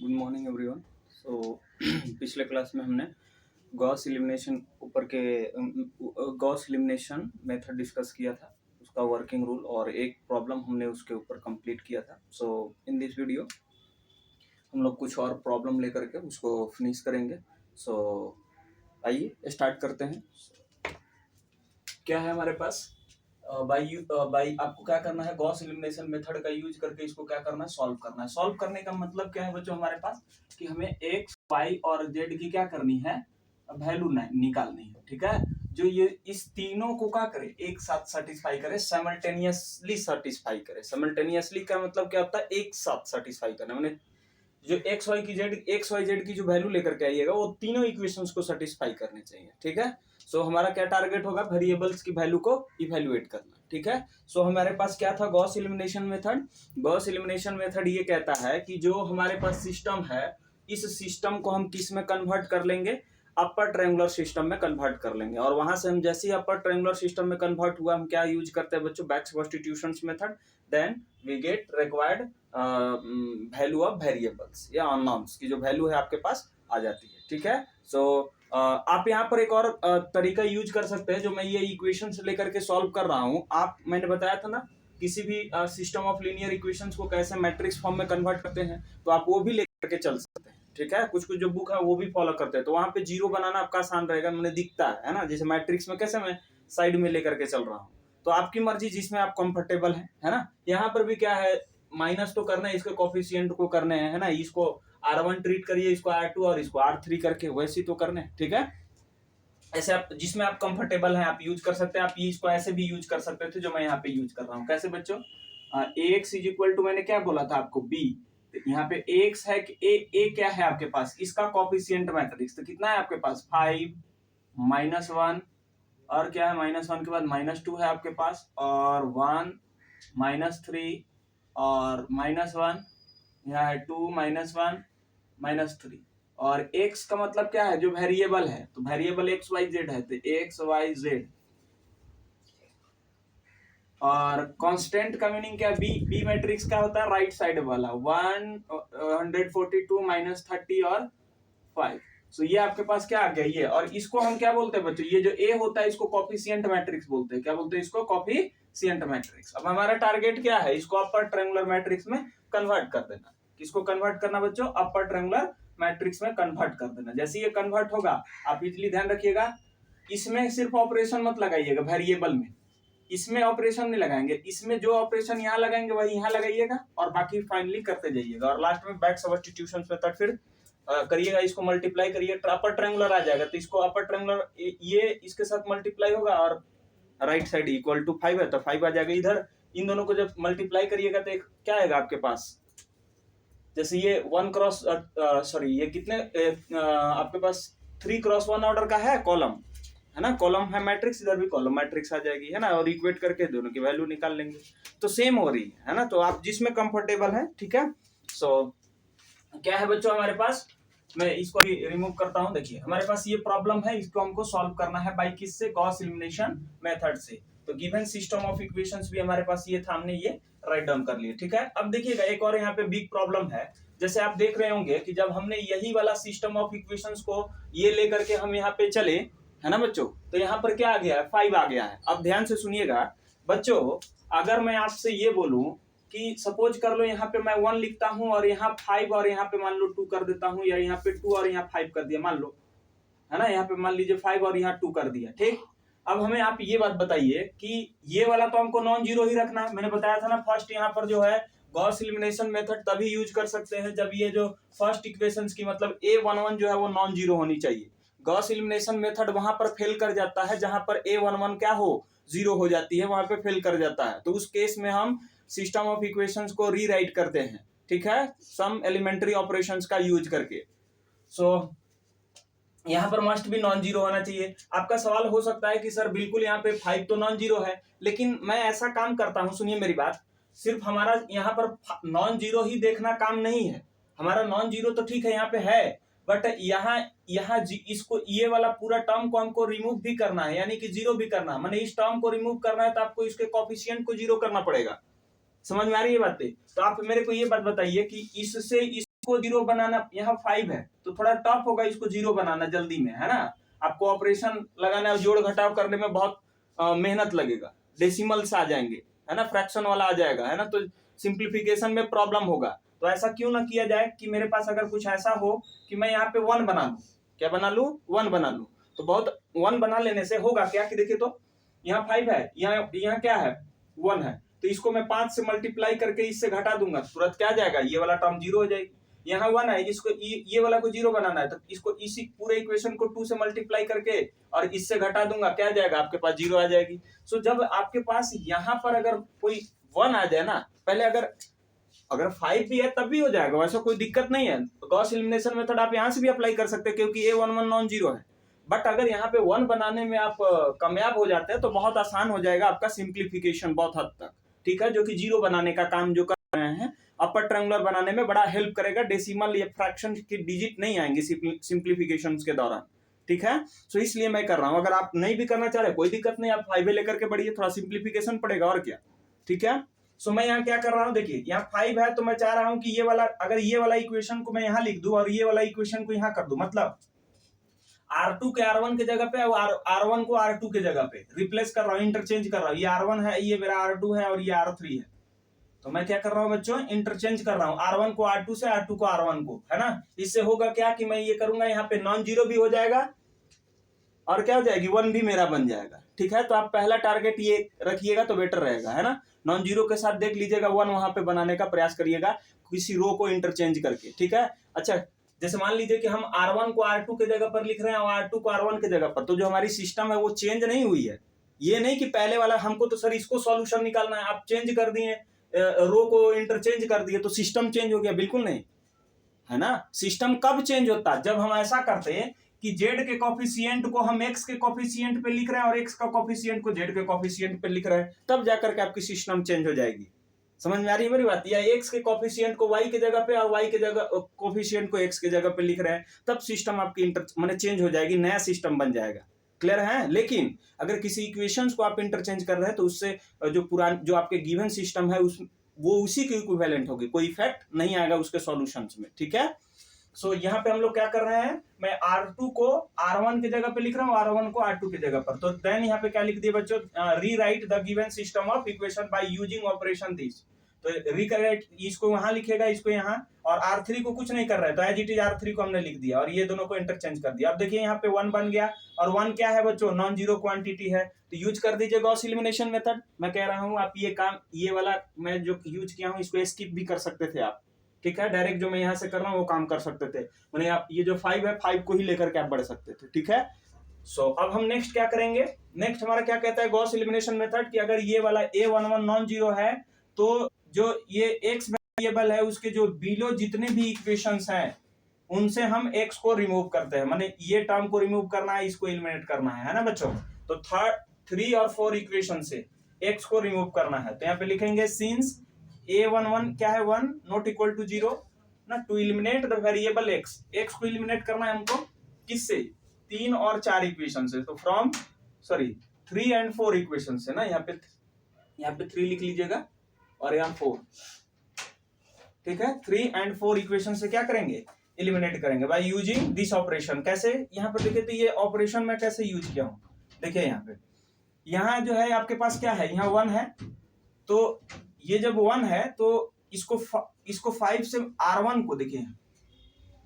Good morning everyone. सो पिछले class में हमने Gauss elimination Gauss elimination method discuss किया था, उसका वर्किंग रूल और एक प्रॉब्लम हमने उसके ऊपर कंप्लीट किया था। सो इन दिस वीडियो हम लोग कुछ और प्रॉब्लम लेकर के उसको फिनिश करेंगे। सो आइए स्टार्ट करते हैं। क्या है हमारे पास, बाई आपको क्या करना है, गॉस एलिमिनेशन मेथड का यूज करके इसको क्या करना है, सॉल्व करना है। सॉल्व करने का मतलब क्या है बच्चों हमारे पास, कि हमें एक्स वाई और जेड की क्या करनी है, वैल्यू निकालनी है। ठीक है, जो ये इस तीनों को क्या करे, एक साथ सेटिस्फाई करे, साइमल्टेनियसली सेटिस्फाई करे। साइमल्टेनियसली का मतलब क्या होता है, एक साथ सेटिस्फाई करना, मैंने जो एक्स वाई जेड की जो वैल्यू लेकर के आइएगा वो तीनों इक्वेशंस को सेटिस्फाई करने चाहिए। ठीक है, सो हमारा क्या टारगेट होगा, वेरिएबल्स की वैल्यू को इवैल्यूएट करना। ठीक है, सो हमारे पास क्या था, Gauss elimination method. Gauss elimination method ये कहता है कि जो हमारे पास सिस्टम है, इस सिस्टम को हम किस में कन्वर्ट कर लेंगे, अपर ट्रायंगुलर सिस्टम में कन्वर्ट कर लेंगे। और वहां से हम जैसे ही अपर ट्रायंगुलर सिस्टम में कन्वर्ट हुआ, हम क्या यूज करते हैं बच्चों, back substitution method. Then we get required value of variables या अननोन्स की जो वैल्यू है आपके पास आ जाती है। ठीक है, सो आप यहाँ पर एक और तरीका यूज कर सकते हैं, जो मैं ये इक्वेशन से लेकर के सॉल्व कर रहा हूँ। आप, मैंने बताया था ना, किसी भी सिस्टम ऑफ लीनियर इक्वेशंस को कैसे मैट्रिक्स फॉर्म में कन्वर्ट करते हैं, तो आप वो भी लेकर के चल सकते हैं। ठीक है, कुछ कुछ जो बुक है वो भी फॉलो करते हैं, तो वहां पे जीरो बनाना आपका आसान रहेगा, मैंने दिखता है ना, जैसे मैट्रिक्स में कैसे मैं साइड में लेकर के चल रहा हूँ। तो आपकी मर्जी, जिसमें आप कंफर्टेबल है ना। यहाँ पर भी क्या है, माइनस तो करना है, इसके कोफिशिएंट को करने हैं, है ना। इसको R1 ट्रीट करिए, इसको R2 और इसको R3 करके वैसे तो करने हैं। ठीक है, ऐसे आप जिसमें आप कंफर्टेबल हैं आप यूज कर सकते हैं। आप इसको ऐसे भी यूज कर सकते थे, जो मैं यहाँ पे यूज कर रहा हूँ। कैसे बच्चों, ax इज इक्वल टू, मैंने क्या बोला था आपको, b। तो यहाँ पे ax है कि a क्या है आपके पास, इसका कोफिशिएंट मैट्रिक्स तो कितना है आपके पास, 5 -1, और क्या है, -1 के बाद -2 है आपके पास, और 1 -3 और -1, यहाँ है 2 -1 -3। और x का मतलब क्या है, जो वेरिएबल है, तो वेरिएबल एक्स वाई जेड है, तो एक्स वाई जेड। और कांस्टेंट का मीनिंग क्या है, बी मैट्रिक्स क्या होता है, राइट साइड वाला, 142 -30 और 5। सो ये आपके पास क्या आ गया ये, और इसको हम क्या बोलते हैं बच्चों, ये जो ए होता है इसको कोफिशिएंट मैट्रिक्स बोलते हैं। क्या बोलते हैं इसको, कोफिशिएंट मैट्रिक्स। अब हमारा टारगेट क्या है, इसको अपर ट्रायंगुलर मैट्रिक्स में कन्वर्ट कर देना। किसको कन्वर्ट करना बच्चों, अपर ट्रायंगुलर मैट्रिक्स में कन्वर्ट कर देना। जैसे ये कन्वर्ट होगा, आप इजीली ध्यान रखिएगा, इसमें सिर्फ ऑपरेशन मत लगाइएगा वेरिएबल में, इसमें ऑपरेशन नहीं लगाएंगे, इसमें जो ऑपरेशन यहाँ लगाएंगे वही यहाँ लगाइएगा, और बाकी फाइनली करते जाइएगा। और लास्ट में बैक सब्स्टिट्यूशन मेथड फिर करिएगा, इसको मल्टीप्लाई करिए, अपर ट्रायंगुलर आ जाएगा, तो इसको अपर ट्रायंगुलर ये इसके साथ मल्टीप्लाई होगा, और राइट साइड इक्वल टू 5 है तो 5 आ जाएगा इधर। इन दोनों को जब मल्टीप्लाई करिएगा तो क्या आएगा आपके पास, जैसे ये 1 क्रॉस सॉरी ये कितने आपके पास 3 क्रॉस 1 ऑर्डर का है कॉलम, है ना, कॉलम है मैट्रिक्स, इधर भी कॉलम मैट्रिक्स आ जाएगी, है ना, और इक्वेट करके दोनों की वैल्यू निकाल लेंगे, तो सेम हो रही है ना। तो आप जिसमें कंफर्टेबल है, ठीक है। सो क्या है बच्चों हमारे पास, मैं इसको रिमूव करता हूं। देखिए हमारे पास ये प्रॉब्लम है, इसको हमको सॉल्व करना है बाय किससे, गॉस एलिमिनेशन मेथड से। तो गिवन सिस्टम ऑफ इक्वेशंस भी हमारे पास ये था, हमने ये राइट डाउन कर लिए। ठीक है, अब देखिएगा एक और यहाँ पे बिग प्रॉब्लम है। जैसे आप देख रहे होंगे कि जब हमने यही वाला सिस्टम ऑफ इक्वेशंस को ये लेकर के हम यहाँ पे चले, है ना बच्चों, तो यहाँ पर क्या आ गया है, 5 आ गया है। अब ध्यान से सुनिएगा बच्चों, अगर मैं आपसे ये बोलूं कि सपोज कर लो यहाँ पे मैं 1 लिखता हूँ और यहाँ 5 और यहाँ पे मान लो 2 कर देता हूँ, या यहाँ पे 2 और यहाँ 5 कर दिया मान लो, है ना, यहाँ पे मान लीजिए 5 और यहाँ 2 कर दिया। ठीक, अब हमें आप ये बात बताइए कि ये वाला तो हमको नॉन जीरो ही रखना है। मैंने बताया था ना फर्स्ट, यहाँ पर जो है गॉस एलिमिनेशन मेथड तभी यूज कर सकते हैं जब ये जो फर्स्ट इक्वेशंस की मतलब A11 जो है वो नॉन जीरो होनी चाहिए। गॉस एलिमिनेशन मेथड वहां पर फेल कर जाता है जहां पर A11 क्या हो, जीरो हो जाती है, वहां पे फेल कर जाता है। तो उस केस में हम सिस्टम ऑफ इक्वेशंस को रीराइट करते हैं, ठीक है, सम एलिमेंट्री ऑपरेशंस का यूज करके। सो यहाँ पर मस्ट भी नॉन जीरो होना चाहिए। आपका सवाल हो सकता है कि सर बिल्कुल यहाँ पे 5 तो नॉन जीरो है, लेकिन मैं ऐसा काम करता हूँ, सुनिए मेरी बात, सिर्फ हमारा यहाँ पर नॉन जीरो ही देखना काम नहीं है। हमारा नॉन जीरो तो ठीक है यहाँ पे है, बट यहाँ इसको ये वाला पूरा टर्म को हमको रिमूव भी करना है, यानी कि जीरो भी करना है। मैंने इस टर्म को रिमूव करना है तो आपको इसके कोफिशिएंट को जीरो करना पड़ेगा। समझ में आ रही है बातें? तो आप मेरे को ये बात बताइए कि इससे इस इसको जीरो बनाना, यहाँ 5 है तो थोड़ा टफ होगा इसको जीरो बनाना जल्दी में, है ना। आपको ऑपरेशन लगाना है, जोड़ घटाव करने में बहुत मेहनत लगेगा, डेसिमल्स आ जाएंगे, है ना, फ्रैक्शन वाला आ जाएगा, है ना, तो सिंप्लीफिकेशन में प्रॉब्लम होगा। तो ऐसा क्यों ना किया जाए कि मेरे पास अगर कुछ ऐसा हो कि मैं यहाँ पे 1 बना लूं, क्या बना लूं, 1 बना लूं। तो बहुत 1 बना लेने से होगा क्या कि देखिए, तो यहाँ 5 है, यहाँ क्या है, 1 है, तो इसको मैं 5 से मल्टीप्लाई करके इससे घटा दूंगा, तुरंत क्या जाएगा, ये वाला टर्म जीरो हो जाएगी। यहाँ 1 है, इसको ये वाला को जीरो बनाना है, तो इसको इसी पूरे इक्वेशन को 2 से मल्टीप्लाई करके और इससे घटा दूंगा, क्या जाएगा, आपके पास जीरो आ जाएगी। सो जब आपके पास यहाँ पर अगर कोई 1 आ जाए ना, पहले अगर 5 भी है तब भी हो जाएगा, वैसा कोई दिक्कत नहीं है। गॉस एलिमिनेशन मेथड आप यहाँ से भी अप्लाई कर सकते हैं क्योंकि A11 नॉन जीरो है। बट अगर यहाँ पे 1 बनाने में आप कामयाब हो जाते हैं तो बहुत आसान हो जाएगा आपका सिंप्लीफिकेशन बहुत हद तक, ठीक है, जो कि जीरो बनाने का काम जो कर रहे हैं अपर ट्रायंगुलर बनाने में बड़ा हेल्प करेगा। डेसिमल या फ्रैक्शन की डिजिट नहीं आएंगे सिंप्लीफिकेशन के दौरान, ठीक है। सो इसलिए मैं कर रहा हूं, अगर आप नहीं भी करना चाह रहे कोई दिक्कत नहीं, आप 5 लेकर के बढ़िए, थोड़ा सिंप्लीफिकेशन पड़ेगा और क्या, ठीक है। सो मैं यहाँ क्या कर रहा हूँ, देखिए यहाँ 5 है तो मैं चाह रहा हूँ कि ये वाला, अगर ये वाला इक्वेशन को मैं यहाँ लिख दूं और ये वाला इक्वेशन को यहाँ कर दूं, मतलब R2 के R1 के जगह पे और R1 को R2 के जगह पे रिप्लेस कर रहा हूँ, इंटरचेंज कर रहा हूँ। ये R1 है, ये मेरा R2 है और ये R3 है, तो मैं क्या कर रहा हूँ बच्चों, इंटरचेंज कर रहा हूँ R1 को R2 से, R2 को R1 को, है ना। इससे होगा क्या कि मैं ये करूंगा, यहाँ पे नॉन जीरो भी हो जाएगा और क्या हो जाएगी, 1 भी मेरा बन जाएगा, ठीक है। तो आप पहला टारगेट ये रखिएगा तो बेटर रहेगा, है ना। नॉन जीरो के साथ देख लीजिएगा, 1 वहां पे बनाने का प्रयास करिएगा किसी रो को इंटरचेंज करके, ठीक है। अच्छा, जैसे मान लीजिए कि हम R1 को R2 के जगह पर लिख रहे हैं और R2 को R1 के जगह पर, तो जो हमारी सिस्टम है वो चेंज नहीं हुई है। ये नहीं कि पहले वाला हमको तो सर इसको सॉल्यूशन निकालना है, आप चेंज कर दिए, रो को इंटरचेंज कर दिए तो सिस्टम चेंज हो गया, बिल्कुल नहीं, है ना। सिस्टम कब चेंज होता है, जब हम ऐसा करते हैं कि z के कॉफिशिएंट को हम x के कॉफिशिएंट पे लिख रहे हैं और x का कॉफिशिएंट को z के कॉफिशिएंट पे लिख रहे हैं, तब जाकर के आपकी सिस्टम चेंज हो जाएगी। समझ में आ रही है मेरी बात, या x के कॉफिशिएंट को y के जगह पे और y के जगह कॉफिशिएंट को x के जगह पे लिख रहे हैं, तब सिस्टम आपकी माने चेंज हो जाएगी, नया सिस्टम बन जाएगा, क्लियर है। लेकिन अगर किसी इक्वेशंस को आप इंटरचेंज कर रहे हैं तो उससे जो आपके गिवन सिस्टम है वो उसी के इक्विवेलेंट होगी, कोई इफेक्ट नहीं आएगा उसके सॉल्यूशंस में, ठीक है। सो यहाँ पे हम लोग क्या कर रहे हैं, मैं R2 को R1 के जगह पे लिख रहा हूँ, R1 को R2 के जगह पर, तो देन यहाँ पे क्या लिख दिया बच्चों, rewrite the given system of equation by using operation this. तो रिकरेक्ट, इसको वहां लिखेगा, इसको यहाँ, और R3 को कुछ नहीं कर रहा है तो एज इट इज R3 को हमने लिख दिया और ये दोनों को इंटरचेंज कर दिया। अब देखिए यहाँ पे 1 बन गया, और 1 क्या है बच्चों, नॉन जीरो क्वांटिटी है, तो यूज कर दीजिए गॉस एलिमिनेशन मेथड। मैं कह रहा हूँ आप ये काम, ये वाला मैं जो यूज किया हूँ इसको स्किप भी कर सकते थे आप, ठीक है। डायरेक्ट जो मैं यहाँ से कर रहा हूँ वो काम कर सकते थे, मैंने आप ये जो 5 है 5 को ही लेकर के आप बढ़ सकते थे, ठीक है। सो अब हम नेक्स्ट क्या करेंगे, नेक्स्ट हमारा क्या कहता है गॉस एलिमिनेशन मेथड, कि अगर ये वाला A11 नॉन जीरो है तो जो ये x वेरिएबल है उसके जो बिलो जितने भी इक्वेशंस हैं उनसे हम x को रिमूव करते हैं, माने ये टर्म को रिमूव करना है, इसको एलिमिनेट करना है ना बच्चों। तो 3 और 4 इक्वेशन से x को रिमूव करना है, तो यहाँ पे लिखेंगे सिंस A11 क्या है, 1 नॉट इक्वल टू 0 ना, to eliminate the variable x को एलिमिनेट करना है हमको किससे, 3 और 4 इक्वेशन से, तो फ्रॉम 3 and 4 इक्वेशन से ना, यहाँ पे 3 लिख लीजिएगा और यहाँ 4, ठीक है। 3 and 4 इक्वेशन से क्या करेंगे, एलिमिनेट करेंगे बाय यूजिंग दिस ऑपरेशन। कैसे, यहाँ पर देखिए तो ये ऑपरेशन मैं कैसे यूज किया हूँ, देखिए यहाँ पे, यहाँ जो है आपके पास क्या है, यहाँ 1 है, तो ये जब 1 है तो इसको 5 से R1 को, देखिए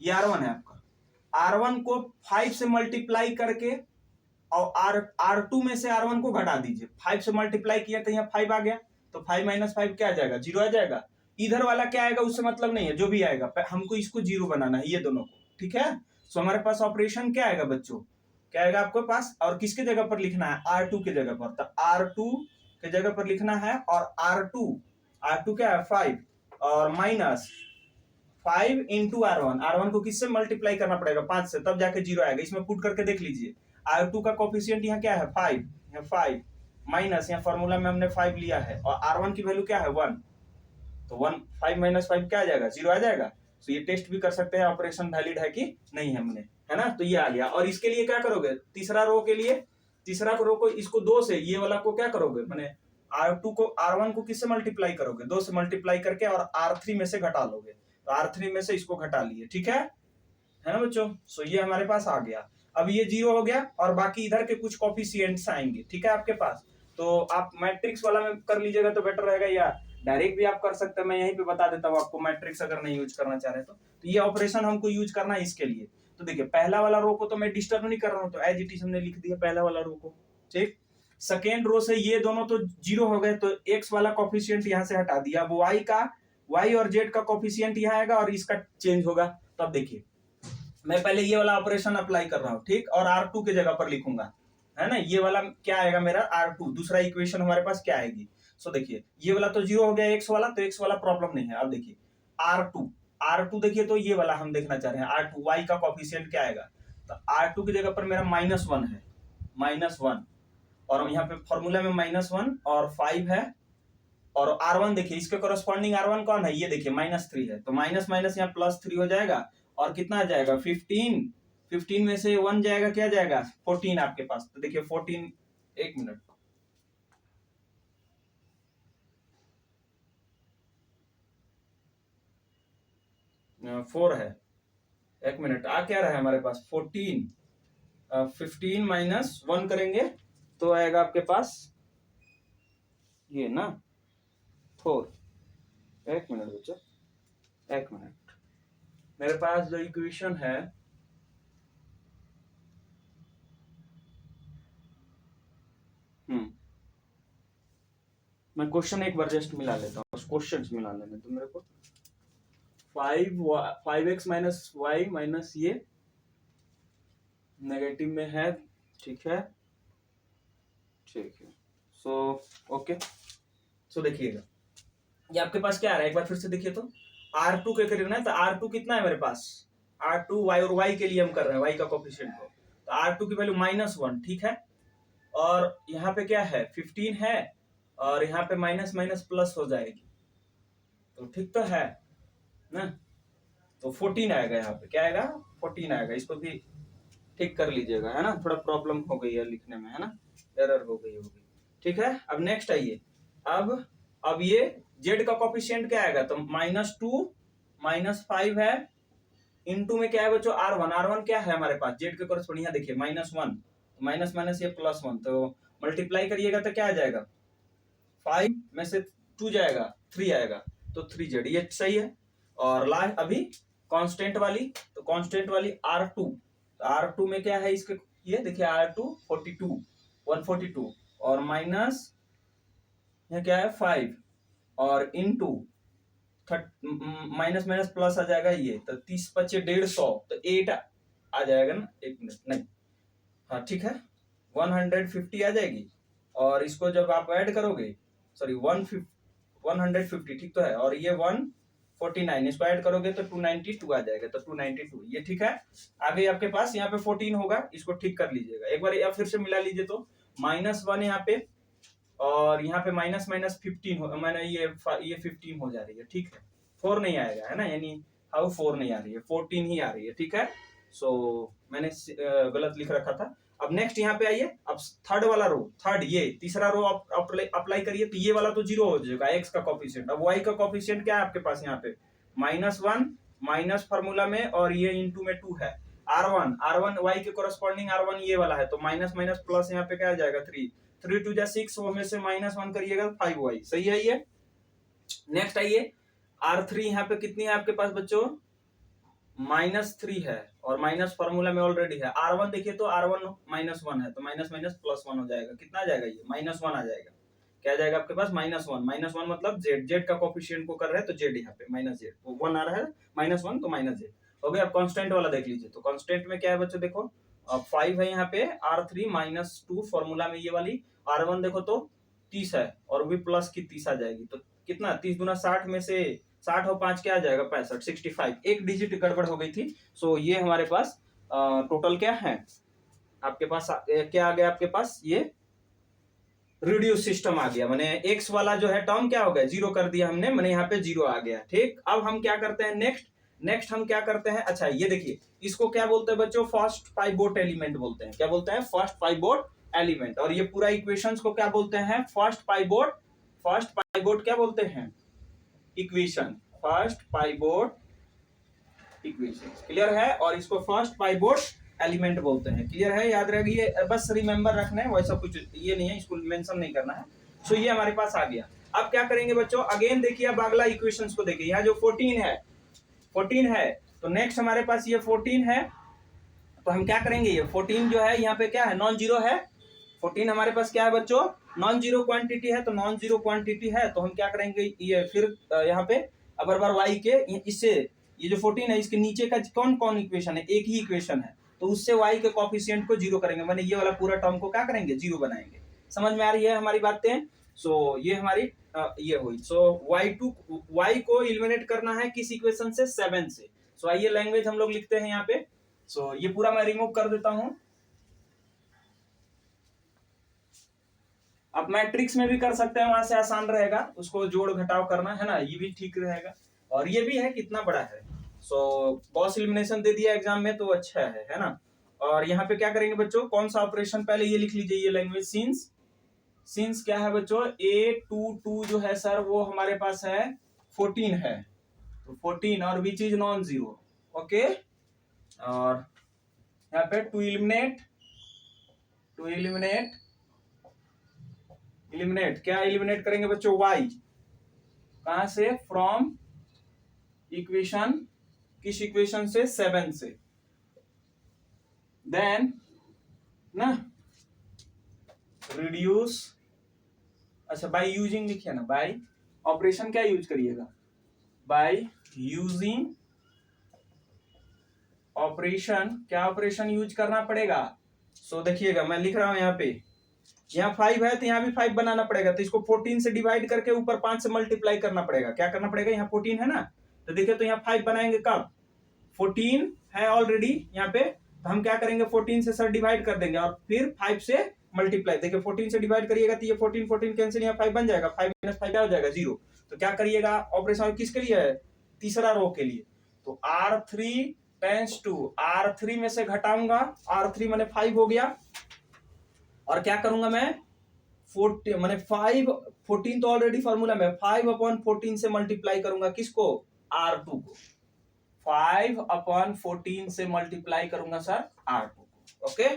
ये R1 है आपका, R1 को 5 से मल्टीप्लाई करके और R2 में से R1 को घटा दीजिए, 5 से मल्टीप्लाई किया तो यहाँ 5 आ गया, तो 5 - 5 क्या आ जाएगा, 0 आ जाएगा। इधर वाला क्या आएगा उससे मतलब नहीं है, जो भी आएगा हमको इसको 0 बनाना है, ये दोनों को, ठीक है। सो हमारे पास ऑपरेशन क्या आएगा बच्चों, क्या आएगा आपके पास, और किसके जगह पर लिखना है, R2 के जगह पर, तो R2 के जगह पर लिखना है, और R2 क्या है 5 और -5 इंटू R1 को किससे मल्टीप्लाई करना पड़ेगा, 5 से, तब जाके 0 आएगा। इसमें पुट करके देख लीजिए, R2 का कोफिशिएंट यहाँ क्या है 5, यहाँ 5 माइनस, यहाँ फॉर्मूला में हमने 5 लिया है, और R1 की वैल्यू क्या है 1, तो 5 - 5 क्या आ जाएगा, 0 आ जाएगा। तो ये टेस्ट भी कर सकते हैं ऑपरेशन वैलिड है कि नहीं हमने, है ना। तो ये आ गया, और इसके लिए क्या करोगे, तीसरा रो के लिए, तीसरा रो को इसको 2 से, ये वाला को क्या करोगे, मैंने R1 को किससे मल्टीप्लाई करोगे, 2 से मल्टीप्लाई करके और R3 में से घटा लोगे, तो तो R3 में से इसको घटा लिए, ठीक है ना बच्चों। सो ये हमारे पास आ गया। अब ये 0 हो गया और बाकी इधर के कुछ कोफिशिएंट्स आएंगे, ठीक है आपके पास। तो आप मैट्रिक्स वाला में कर लीजिएगा तो बेटर रहेगा, या डायरेक्ट भी आप कर सकते हैं। मैं यहीं पे बता देता हूँ आपको, मैट्रिक्स अगर नहीं यूज करना चाह रहे तो ये ऑपरेशन हमको यूज करना है इसके लिए। तो देखिए पहला वाला रो को तो मैं डिस्टर्ब नहीं कर रहा हूँ, तो एज इट इज हमने लिख दिया पहला वाला रो को, ठीक। सेकेंड रो से ये दोनों तो 0 हो गए, तो एक्स वाला कोफिशिएंट यहाँ से हटा दिया। अब वाई और जेड का कोफिशिएंट यहाँ आएगा और इसका चेंज होगा। तो अब देखिए मैं पहले ये वाला ऑपरेशन अप्लाई कर रहा हूँ, ठीक, और R2 के जगह पर लिखूंगा, है ना। ये वाला क्या आएगा मेरा R2, दूसरा इक्वेशन हमारे पास क्या आएगी। सो देखिए ये वाला तो 0 हो गया एक्स वाला, तो एक्स वाला प्रॉब्लम नहीं है। अब देखिए R2 देखिए, तो ये वाला हम देखना चाह रहे हैं R2, वाई का कोफिशिएंट क्या आएगा। तो R2 की जगह पर मेरा -1 है, -1, और यहाँ पे फॉर्मूला में -1 और 5 है, और R1 देखिए इसके कोरस्पॉन्डिंग R1 कौन है, ये देखिए -3 है, तो माइनस माइनस यहाँ +3 हो जाएगा, और कितना आ जाएगा 15 में से 1 जाएगा, क्या जाएगा 14 आपके पास। तो देखिए 14, एक मिनट, फोर है, एक मिनट, आ क्या रहा है हमारे पास 14, 15 माइनस 1 करेंगे तो आएगा आपके पास ये ना 4। एक मिनट बच्चों, एक मिनट, मेरे पास जो इक्वेशन है मैं क्वेश्चन एक बार जस्ट मिला लेता हूँ, क्वेश्चन मिला लेने तो मेरे को 5x माइनस वाई माइनस ये नेगेटिव में है, ठीक है, ठीक है। सो ओके, सो देखिएगा ये आपके पास क्या आ रहा है, एक बार फिर से देखिए। तो R2 के करना है, तो R2 कितना है मेरे पास, R2 y और y के लिए हम कर रहे हैं, y का कोफिशिएंट को, तो R2 की वैल्यू -1, ठीक है, और यहाँ पे क्या है 15 है, और यहाँ पे माइनस माइनस प्लस हो जाएगी, तो ठीक तो है ना। तो 14 आएगा, यहाँ पे क्या आएगा 14 आएगा, इसको भी ठीक कर लीजिएगा, है ना, थोड़ा प्रॉब्लम हो गई है लिखने में, है ना, एरर हो गई होगी, ठीक है। अब नेक्स्ट आइए, अब ये जेड का कोफिशिएंट क्या आएगा, तो -2 -5 है, इनटू में क्या है बच्चों R1 क्या है हमारे पास, जेड के कोरस्पॉन्डिंग यहाँ देखिए -1, माइनस माइनस ये +1, तो मल्टीप्लाई करिएगा तो क्या आ जाएगा, 5 में से 2 जाएगा 3 आएगा, तो 3z, ये सही है। और लास्ट अभी कांस्टेंट वाली, तो कांस्टेंट वाली R2, तो R2 में क्या है इसके, ये देखिए R2 142, और माइनस ये क्या है 5, और इनटू माइनस माइनस प्लस आ जाएगा ये, तो 30 × 5 = 150, तो 8 आ जाएगा ना, एक मिनट नहीं, हाँ ठीक है 150 आ जाएगी, और इसको जब आप ऐड करोगे, सॉरी 150 ठीक तो है, और ये 149, इसको ऐड करोगे तो 292 आ जाएगा, तो 292 ये ठीक है। आगे आपके पास यहाँ पे 14 होगा, इसको ठीक कर लीजिएगा एक बार, या फिर से मिला लीजिए, तो -1 यहाँ पे, और यहाँ पे माइनस माइनस 15 हो, मैंने ये 15 हो जा रही है, ठीक है, 4 नहीं आएगा, है ना, यानी हाउ 4 नहीं आ रही है, 14 ही आ रही है, ठीक है। सो मैंने गलत लिख रखा था। अब नेक्स्ट यहाँ पे आइए, अब थर्ड वाला रो, ये तीसरा रो अप्लाई करिए, तो ये वाला तो 0 हो जाएगा एक्स का कोफिशिएंट। अब वाई का कोफिशिएंट क्या है आपके पास यहाँ पे -1 माइनस फार्मूला में, और ये इनटू में 2 है, R1 वाई के कोरस्पॉन्डिंग R1 ये वाला है, तो माइनस माइनस प्लस यहाँ पे क्या आ जाएगा 3 2 = 6, वो में से -1 करिएगा 5y, सही है ये। नेक्स्ट आइए R3 यहाँ पे कितनी है आपके पास बच्चों, -3 है, और माइनस फार्मूला में ऑलरेडी है। R1 देखिए, तो R1 -1 है, तो माइनस माइनस +1 हो जाएगा, कितना आ जाएगा ये -1 आ जाएगा, क्या आ जाएगा आपके पास -1 मतलब जेड का कोफिशिएंट को कर रहे हैं, तो जेड यहाँ पे -z, तो 1 आ रहा है, -1 तो -z हो गया। अब कांस्टेंट वाला देख लीजिए, तो कांस्टेंट में क्या है बच्चों, देखो 5 है यहाँ पे, R3 -2 फार्मूला में ये वाली, R1 देखो तो 30 है, और भी प्लस की 30 आ जाएगी, तो कितना 30 × 60 में से 60 और 5 क्या आ जाएगा 65, 65, एक डिजिट गड़बड़ हो गई थी। सो ये हमारे पास टोटल क्या है आपके पास, क्या आ गया आपके पास, ये रिड्यूस सिस्टम आ गया, मैंने एक्स वाला जो है टर्म क्या हो गया 0 कर दिया हमने, मैंने यहाँ पे 0 आ गया, ठीक। अब हम क्या करते हैं नेक्स्ट हम क्या करते हैं, अच्छा ये देखिए इसको क्या बोलते हैं बच्चों, फर्स्ट पाइवोट एलिमेंट बोलते हैं, क्या बोलते हैं, फर्स्ट पाइवोट एलिमेंट। और ये पूरा इक्वेशंस को क्या बोलते हैं, फर्स्ट पाइवोट क्या बोलते हैं, equation, first pivot equations. Clear है? और इसको फर्स्ट पाइवोट एलिमेंट बोलते हैं। क्लियर है? याद रखिए, बस रिमेंबर रखना है, वैसा कुछ ये नहीं है, इसको मेंशन नहीं करना है। सो ये हमारे पास आ गया। अब क्या करेंगे बच्चों, अगेन देखिए, अब अगला इक्वेशंस को देखिए, यहाँ जो 14 है, तो नेक्स्ट हमारे पास ये 14 है, तो हम क्या करेंगे, ये 14 जो है यहाँ पे क्या है, नॉन जीरो है। 14 हमारे पास क्या है बच्चों, नॉन जीरो क्वांटिटी है, तो नॉन जीरो क्वांटिटी है तो हम क्या करेंगे, ये फिर यहाँ पे अबर बार वाई के इससे, ये जो 14 है इसके नीचे का कौन कौन इक्वेशन है, एक ही इक्वेशन है, तो उससे वाई के कोफिशिएंट को जीरो करेंगे, मैंने ये वाला पूरा टर्म को क्या करेंगे, जीरो बनाएंगे। समझ में आ रही है हमारी बातें? सो ये हमारी ये हुई। सो वाई को इलिमिनेट करना है किस इक्वेशन से, 7 से। सो आइए लैंग्वेज हम लोग लिखते हैं यहाँ पे। सो ये पूरा मैं रिमूव कर देता हूं। आप मैट्रिक्स में भी कर सकते हैं, वहां से आसान रहेगा, उसको जोड़ घटाव करना है ना, ये भी ठीक रहेगा। और ये भी है कितना बड़ा है। सो गॉस एलिमिनेशन दे दिया एग्जाम में तो अच्छा है ना। और यहाँ पे क्या करेंगे बच्चों, कौन सा ऑपरेशन, पहले ये लिख लीजिए, ये लैंग्वेज सिंस क्या है बच्चों, A22 जो है सर वो हमारे पास है 14 है, तो 14 और which is non zero. Okay, और यहाँ पे टू इलिमिनेट क्या इलिमिनेट करेंगे बच्चों, y कहां से, फ्रॉम इक्वेशन, किस इक्वेशन से, 7 से। देन ना रिड्यूस, अच्छा बाय यूजिंग लिखिए ना, बाय ऑपरेशन क्या यूज करिएगा, बाय यूजिंग ऑपरेशन, क्या ऑपरेशन यूज करना पड़ेगा। सो देखिएगा मैं लिख रहा हूं यहाँ पे, यहाँ 5 है तो यहाँ भी 5 बनाना पड़ेगा, तो इसको 14 से डिवाइड करके ऊपर 5 से मल्टीप्लाई करना पड़ेगा। क्या करना पड़ेगा, यहाँ 14 है ना, तो देखिए तो यहाँ 5 बनाएंगे कब, 14 है ऑलरेडी यहाँ पे, तो हम क्या करेंगे 14 से सर डिवाइड कर देंगे और फिर 5 से मल्टीप्लाई। देखिए 14 से डिवाइड करिएगा तो ये 14 कैंसिल, यहाँ 5 बन जाएगा, 5 - 5 क्या हो जाएगा, 0। तो क्या करिएगा ऑपरेशन किसके लिए है, तीसरा रो के लिए, तो R3 टेंस टू R3 में से घटाऊंगा, R3 मैंने 5 हो गया, और क्या करूंगा मैं 14 मैंने 14 तो ऑलरेडी फॉर्मूला में 5/14 से मल्टीप्लाई करूंगा, किसको, R2 को, 5/14 से मल्टीप्लाई करूंगा सर R2 को। ओके,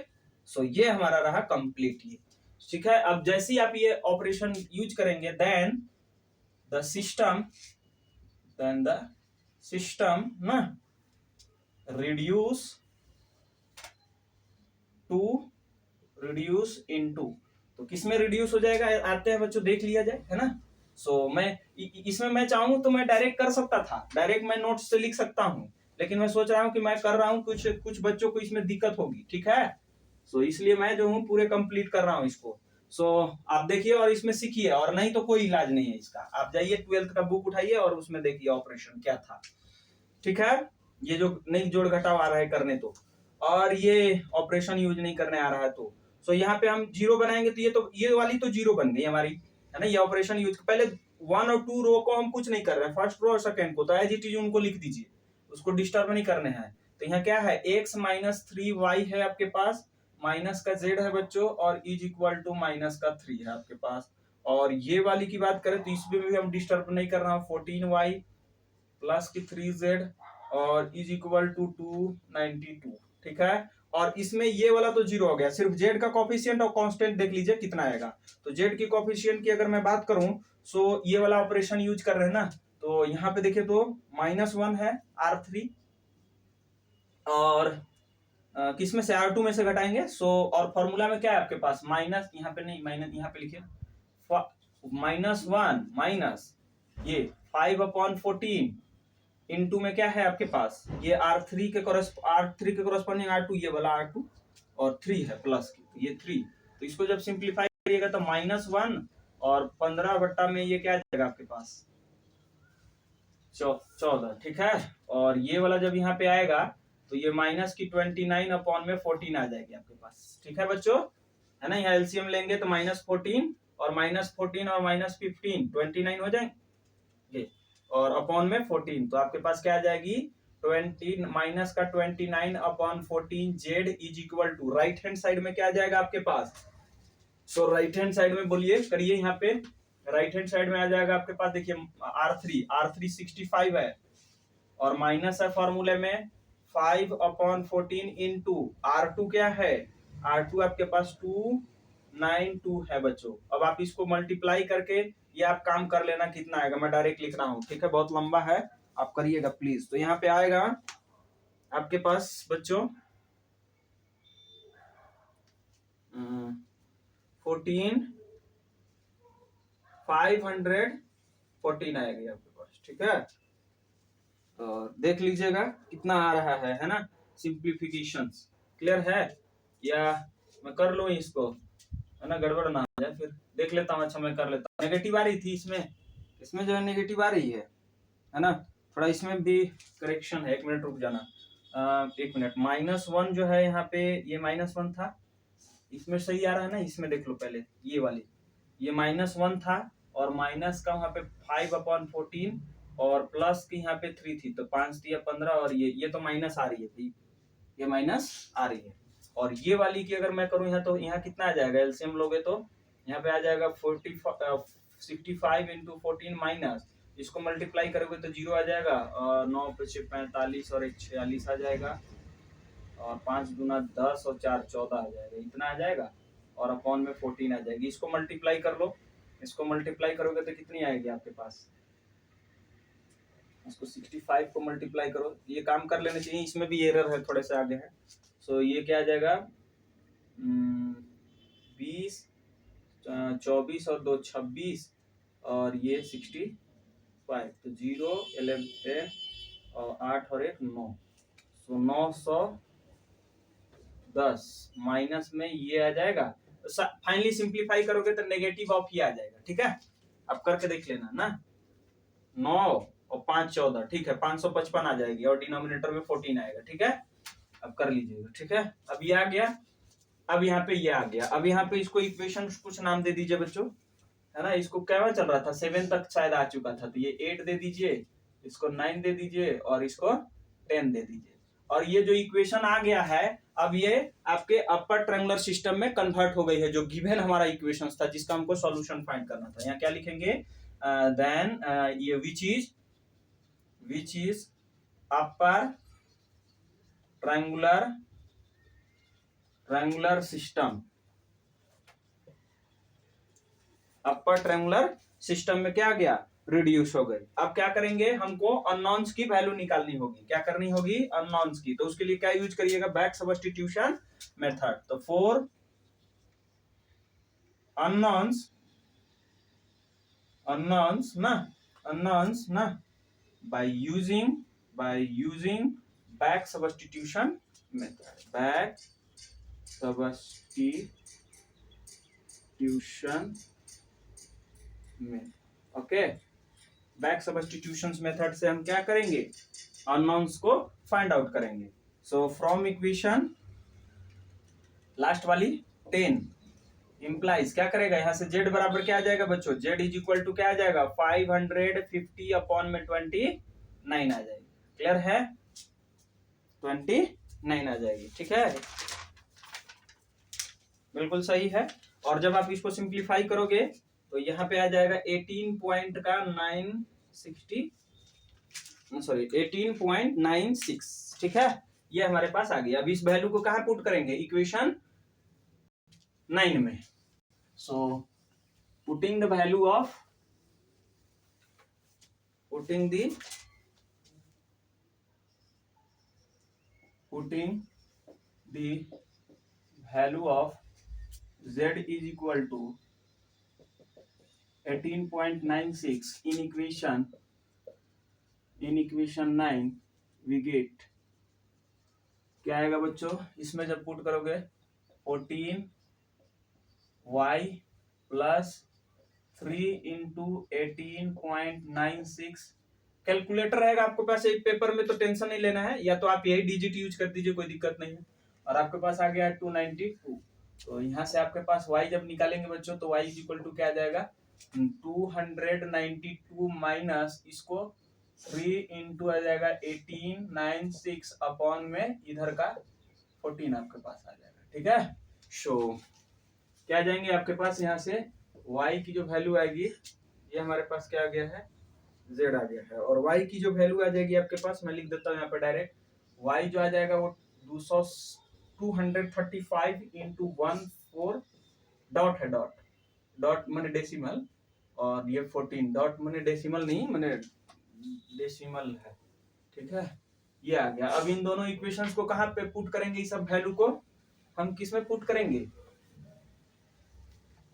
सो ये हमारा रहा कंप्लीट, ये ठीक है। अब जैसे ही आप ये ऑपरेशन यूज करेंगे, देन द सिस्टम ना रिड्यूस इनटू, तो किसमें रिड्यूस हो जाएगा, आते हैं बच्चों देख लिया जाए, है ना। सो मैं इसमें मैं चाहूं तो मैं डायरेक्ट कर सकता था, डायरेक्ट मैं नोट्स से लिख सकता हूं, लेकिन मैं सोच रहा हूं कि मैं कर रहा हूं, कुछ बच्चों को इसमें दिक्कत होगी, ठीक है। सो इसलिए मैं जो हूं पूरे कंप्लीट कर रहा हूं इसको। सो आप देखिए और इसमें सीखिए, और नहीं तो कोई इलाज नहीं है इसका, आप जाइए 12th का बुक उठाइए और उसमें देखिए ऑपरेशन क्या था, ठीक है। ये जो नहीं जोड़ घटाव आ रहा है करने तो, और ये ऑपरेशन यूज नहीं करने आ रहा है तो, सो यहाँ पे हम 0 बनाएंगे, तो ये वाली तो 0 बन गई हमारी, है ना। ये ऑपरेशन यूज, पहले 1 और 2 रो को हम कुछ नहीं कर रहे हैं, फर्स्ट रो और सेकंड को तो एज इट इज उनको लिख दीजिए, उसको डिस्टर्ब नहीं करने हैं। तो यहाँ क्या है, x - 3y है आपके पास, माइनस का z है बच्चों, और इज इक्वल टू माइनस का 3 है आपके पास। और ये वाली की बात करें तो इसमें भी हम डिस्टर्ब नहीं कर रहा हूँ, 14y प्लस की 3z और इज इक्वल टू 292, ठीक है। और इसमें ये वाला तो 0 हो गया, सिर्फ z का कोफिशिएंट और कांस्टेंट देख लीजिए कितना आएगा। तो z की कोफिशिएंट की अगर मैं बात करूं, सो ये वाला ऑपरेशन यूज कर रहे हैं ना, तो यहाँ पे देखिए तो -1 है R3, और किस में से, R2 में से घटाएंगे। सो और फॉर्मूला में क्या है आपके पास, माइनस, यहाँ पे नहीं, माइनस यहाँ पे लिखिए, -1 माइनस ये 5/14 इनटू में क्या है आपके पास, ये R3 के कॉरेस्पॉन्डिंग R2, ये वाला R2 और 3 है प्लस की, तो ये 3, तो इसको जब सिंप्लीफाई करिएगा तो -1 और 15 बट्टा में ये क्या आ जाएगा आपके पास, 14, ठीक है। और ये वाला जब यहाँ पे आएगा तो ये माइनस की 29/14 आ जाएगी आपके पास, ठीक है बच्चों, है ना। यहाँ एलसीएम लेंगे तो -14 और -14 और -15 29 हो जाएंगे, और अपॉन में 14, तो आपके पास क्या आ जाएगी, 20 माइनस का 29/14 z is equal to, right hand side में क्या आ जाएगा आपके पास। सो राइट हैंड साइड में बोलिए, करिए यहाँ पे, राइट हैंड साइड में आ जाएगा आपके पास, देखिए R3 65 है, और माइनस है फॉर्मूले में 5/14 इंटू R2 क्या है, R2 आपके पास 292 है बच्चों। अब आप इसको मल्टीप्लाई करके ये आप काम कर लेना कितना आएगा, मैं डायरेक्ट लिख रहा हूँ, ठीक है, बहुत लंबा है, आप करिएगा प्लीज। तो यहाँ पे आएगा आपके पास बच्चों 514 आएगी आपके पास, ठीक है। तो देख लीजिएगा कितना आ रहा है ना, सिंप्लीफिकेशंस क्लियर है, या मैं कर लूं इसको, है ना, गड़बड़ ना आ जाए, फिर देख लेता हूँ। अच्छा मैं कर लेता हूँ, नेगेटिव आ रही थी इसमें जो है नेगेटिव आ रही है ना, थोड़ा इसमें भी करेक्शन है, 1 मिनट रुक जाना, 1 मिनट। -1 जो है यहाँ पे, ये -1 था, इसमें सही आ रहा है ना, इसमें देख लो पहले, ये वाली, ये -1 था और माइनस का वहां पे 5/14 और प्लस की यहाँ पे 3 थी, तो 5 दिया 15, और ये तो माइनस आ रही है भाई, ये माइनस आ रही है। और ये वाली की अगर मैं करूं यहाँ, तो यहाँ कितना आ जाएगा, एलसीएम लोगे तो यहाँ पे आ जाएगा 65 इंटू 14 माइनस, इसको मल्टीप्लाई करोगे तो 0 आ जाएगा, और 9 पे 6 45 और 1 46 आ जाएगा, और 5 दूना 10 और 4 14 आ जाएगा, इतना आ जाएगा, और अपॉन में 14 आ जाएगी। इसको मल्टीप्लाई कर लो, इसको मल्टीप्लाई करोगे तो कितनी आएगी आपके पास, इसको 65 को मल्टीप्लाई करो, ये काम कर लेना चाहिए, इसमें भी एरर है, थोड़े से आगे है। सो ये क्या आ जाएगा, 20 24 और 2 26 और ये 65, तो 0 11 और 8 और 1 9, सो 910 माइनस में ये आ जाएगा। फाइनली सिंप्लीफाई करोगे तो नेगेटिव ऑफ ये आ जाएगा, ठीक है, अब करके देख लेना ना, 9 और 5 14, ठीक है, 555 आ जाएगी, और डिनोमिनेटर में 14 आएगा, ठीक है, अब कर लीजिएगा, ठीक है। अब ये आ गया, अब यहाँ पे ये आ गया, अब यहाँ पे इसको इक्वेशन कुछ नाम दे दीजिए बच्चों, है ना, इसको क्या चल रहा था, 7 तक शायद आ चुका था, तो ये 8 दे दीजिए, इसको 9 दे दीजिए, और इसको 10 दे दीजिए, और ये जो इक्वेशन आ गया है, अब ये आपके अपर ट्रायंगुलर सिस्टम में कन्वर्ट हो गई है, जो गिवन हमारा इक्वेशन था जिसका हमको सॉल्यूशन फाइंड करना था। यहाँ क्या लिखेंगे, देन ये which is upper triangular system, upper triangular system में क्या आ गया, रिड्यूस हो गई। अब क्या करेंगे, हमको अननोन्स की वैल्यू निकालनी होगी, क्या करनी होगी, अननोन्स की, तो उसके लिए क्या यूज करिएगा, बैक सब्स्टिट्यूशन मेथड। तो फॉर अननोन्स ना by using back substitution method, back substitution method, okay. Back substitution method से हम क्या करेंगे, अननोन्स को फाइंड आउट करेंगे। सो फ्रॉम इक्वेशन लास्ट वाली 10 इंप्लाइज क्या करेगा, यहाँ से z बराबर क्या आ जाएगा बच्चों, z इज इक्वल टू क्या आ जाएगा, 550 अपॉन में 29 आ जाएगी, क्लियर है, 29 आ जाएगी, ठीक है, बिल्कुल सही है। और जब आप इसको सिंप्लीफाई करोगे तो यहाँ पे आ जाएगा 18.96, ठीक है, ये हमारे पास आ गया। अब इस वैल्यू को कहाँ पुट करेंगे, इक्वेशन 9 में। So putting the value of putting the value of z is equal to 18.96 in equation 9 we get क्या आएगा बच्चों, इसमें जब पुट करोगे 14y प्लस 3 इंटू 18.96, कैलकुलेटर रहेगा आपके पास एक पेपर में, तो टेंशन नहीं लेना है, या तो आप यही डिजिट यूज कर दीजिए, कोई दिक्कत नहीं है। और आपके पास आ गया 292, तो यहाँ से आपके पास y जब निकालेंगे बच्चों, तो y इज इक्वल टू क्या आ जाएगा, 292 माइनस इसको 3 इंटू आ जाएगा 1896 अपॉन में इधर का 14 आपके पास आ जाएगा, ठीक है। सो क्या जाएंगे आपके पास, यहाँ से y की जो वैल्यू आएगी, ये हमारे पास क्या आ गया है z आ गया है, और y की जो वैल्यू आ जाएगी आपके पास, मैं लिख देता हूँ यहाँ पे डायरेक्ट, y जो आ जाएगा वो 235 इंटू 14, डॉट है, डॉट डॉट मैंने डेसिमल, और ये 14 डॉट मैंने डेसिमल नहीं, मैंने डेसिमल है, ठीक है, ये आ गया। अब इन दोनों इक्वेशंस को कहाँ पे पुट करेंगे, इस सब वैल्यू को हम किस में पुट करेंगे,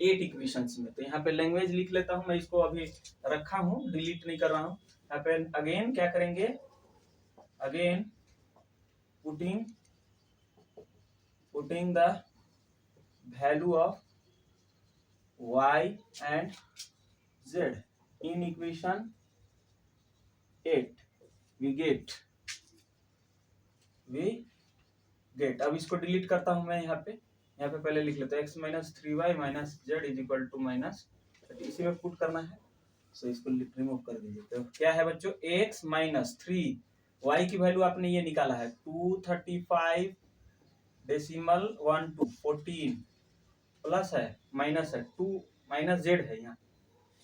8 इक्वेशंस में। तो यहाँ पे लैंग्वेज लिख लेता हूँ मैं, इसको अभी रखा हूँ, डिलीट नहीं कर रहा हूँ। यहाँ पे अगेन क्या करेंगे, again putting the value of y and z in equation 8, we get अब इसको डिलीट करता हूं मैं। यहाँ पे पहले लिख लेता हूँ x minus 3y minus z is equal to minus, इसी में पुट करना है, सो इसको रिमूव कर दीजिए। तो क्या है बच्चों, x माइनस 3, y की वैल्यू आपने ये निकाला है 235 डेसिमल 12 14 प्लस है माइनस है 2 माइनस जेड है, यहाँ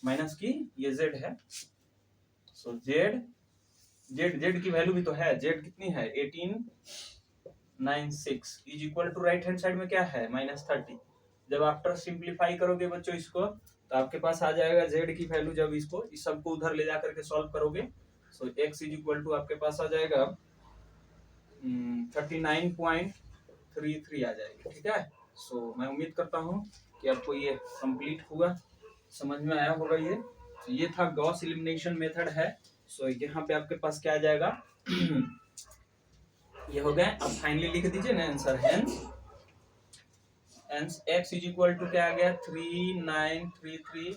माइनस की ये जेड है, सो जेड की वैल्यू भी तो है, जेड कितनी है 1896 is equal to right hand side में क्या है -30। जब आफ्टर सिंप्लीफाई करोगे बच्चों इसको, तो आपके पास आ जाएगा जेड की वैल्यू, जब इसको इस सबको उधर ले जा करके सॉल्व करोगे, सो एक्स इज इक्वल टू आपके पास आ जाएगा 39.33 आ जाएगी, ठीक है। सो मैं उम्मीद करता हूँ कि आपको ये कंप्लीट हुआ, समझ में आया होगा ये। तो ये था गॉस एलिमिनेशन मेथड है। सो यहाँ पे आपके पास क्या आ जाएगा ये हो गया। अब फाइनली लिख दीजिए ना answer, hence x is equal to क्या आ गया 3933,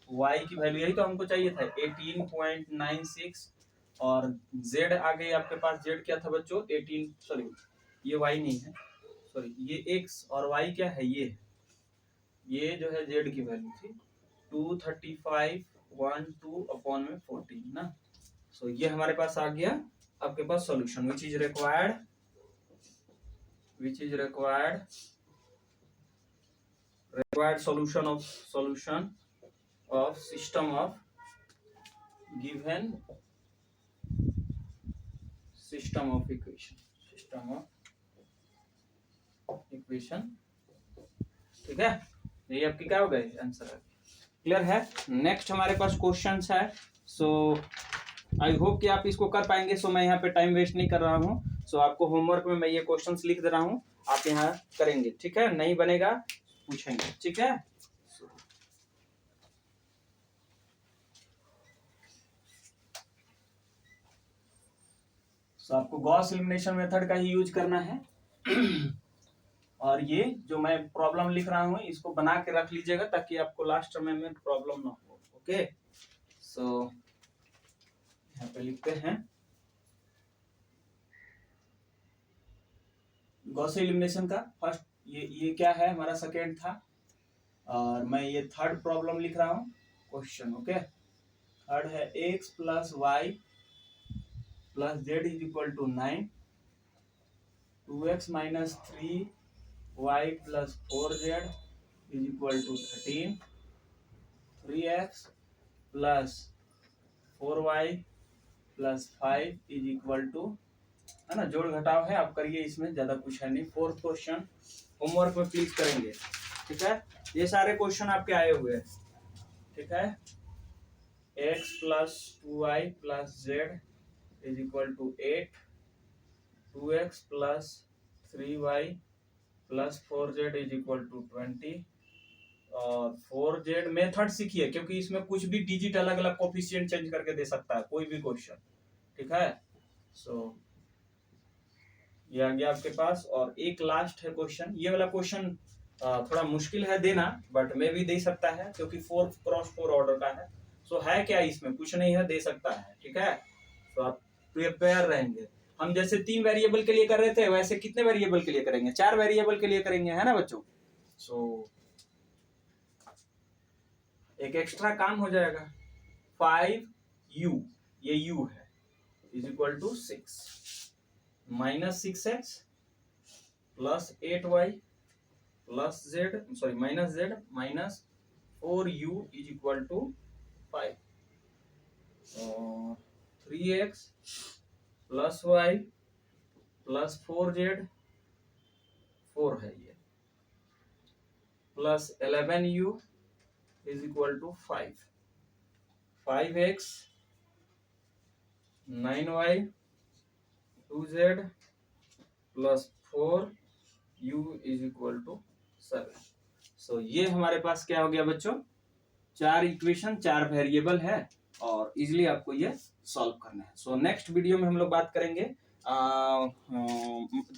y की वैल्यू यही तो हमको चाहिए था 18.96, और z आ गई आपके पास, z क्या था बच्चों 18, सॉरी ये y नहीं है, सॉरी ये x, और y क्या है ये जो है z की वैल्यू थी 235 अपॉन में 14 ना। सो ये हमारे पास आ गया आपके पास solution, which is required solution of system of given system of equation, ठीक है। यही आपकी क्या हो गई आंसर है, क्लियर है। नेक्स्ट हमारे पास क्वेश्चंस है, सो आई होप कि आप इसको कर पाएंगे। सो मैं यहाँ पे टाइम वेस्ट नहीं कर रहा हूँ, सो आपको होमवर्क में मैं ये क्वेश्चंस लिख दे रहा हूँ, आप यहाँ करेंगे, ठीक है। नहीं बनेगा पूछेंगे, ठीक है। तो आपको गॉस एलिमिनेशन मेथड का ही यूज करना है और ये जो मैं प्रॉब्लम लिख रहा हूँ इसको बना के रख लीजिएगा, ताकि आपको लास्ट में प्रॉब्लम ना हो, ओके। सो यहाँ पे लिखते हैं गॉस एलिमिनेशन का फर्स्ट, ये क्या है हमारा सेकेंड था, और मैं ये थर्ड प्रॉब्लम लिख रहा हूँ क्वेश्चन, ओके। थर्ड है x plus y plus z is equal to 9, 2x minus 3y plus 4z is equal to 13, 3x plus 4y plus 5 is equal to, है ना, जोड़ घटाव है, आप करिए, इसमें ज्यादा कुछ है नहीं। फोर्थ क्वेश्चन होमवर्क में प्लीज करेंगे, ठीक है। ये सारे क्वेश्चन आपके आए हुए हैं, ठीक है। x plus 2y plus z is equal to 8, 2x plus 3y plus 4z is equal to 20, और 4z मेथड सीखिए, क्योंकि इसमें कुछ भी डिजिट अलग अलग कोफिशिएंट चेंज करके दे सकता है कोई भी क्वेश्चन, ठीक है। सो ये आ गया आपके पास, और एक लास्ट है क्वेश्चन, ये वाला क्वेश्चन थोड़ा मुश्किल है देना, बट मैं भी दे सकता है, क्योंकि 4x4 ऑर्डर का है। सो है क्या इसमें, कुछ नहीं है, दे सकता है, ठीक है। तो आप प्रिपेयर रहेंगे। हम जैसे 3 वेरिएबल के लिए कर रहे थे, वैसे कितने वेरिएबल के लिए करेंगे, 4 वेरिएबल के लिए करेंगे, है ना बच्चों। सो एक एक्स्ट्रा काम हो जाएगा, 5u, ये u है, is equal to 6 minus 6x plus 8y plus z, sorry minus z minus 4u is equal to 5। 3x plus y plus 4z 4 है ये, plus 11u is equal to 5, 5x 9y 2z plus 4u is equal to 7। So ये हमारे पास क्या हो गया बच्चों, 4 equation 4 variable है और इजिली आपको ये सॉल्व करना है। सो नेक्स्ट वीडियो में हम लोग बात करेंगे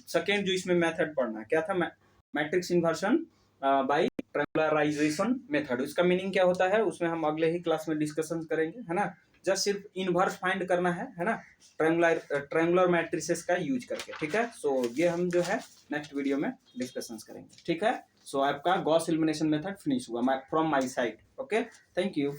सेकेंड जो इसमें मेथड पढ़ना है क्या था, मैट्रिक्स इन्वर्शन बाय ट्रायंगुलराइजेशन मेथड, उसका मीनिंग क्या होता है उसमें हम अगले ही क्लास में डिस्कशन करेंगे, है ना। जस्ट सिर्फ इनवर्स फाइंड करना है ना, ट्रायंगुलर मैट्रिसेस का यूज करके, ठीक है। सो ये हम जो है नेक्स्ट वीडियो में डिस्कशन करेंगे, ठीक है। सो आपका गॉस एलिमिनेशन मेथड फिनिश हुआ from my side. Okay, thank you.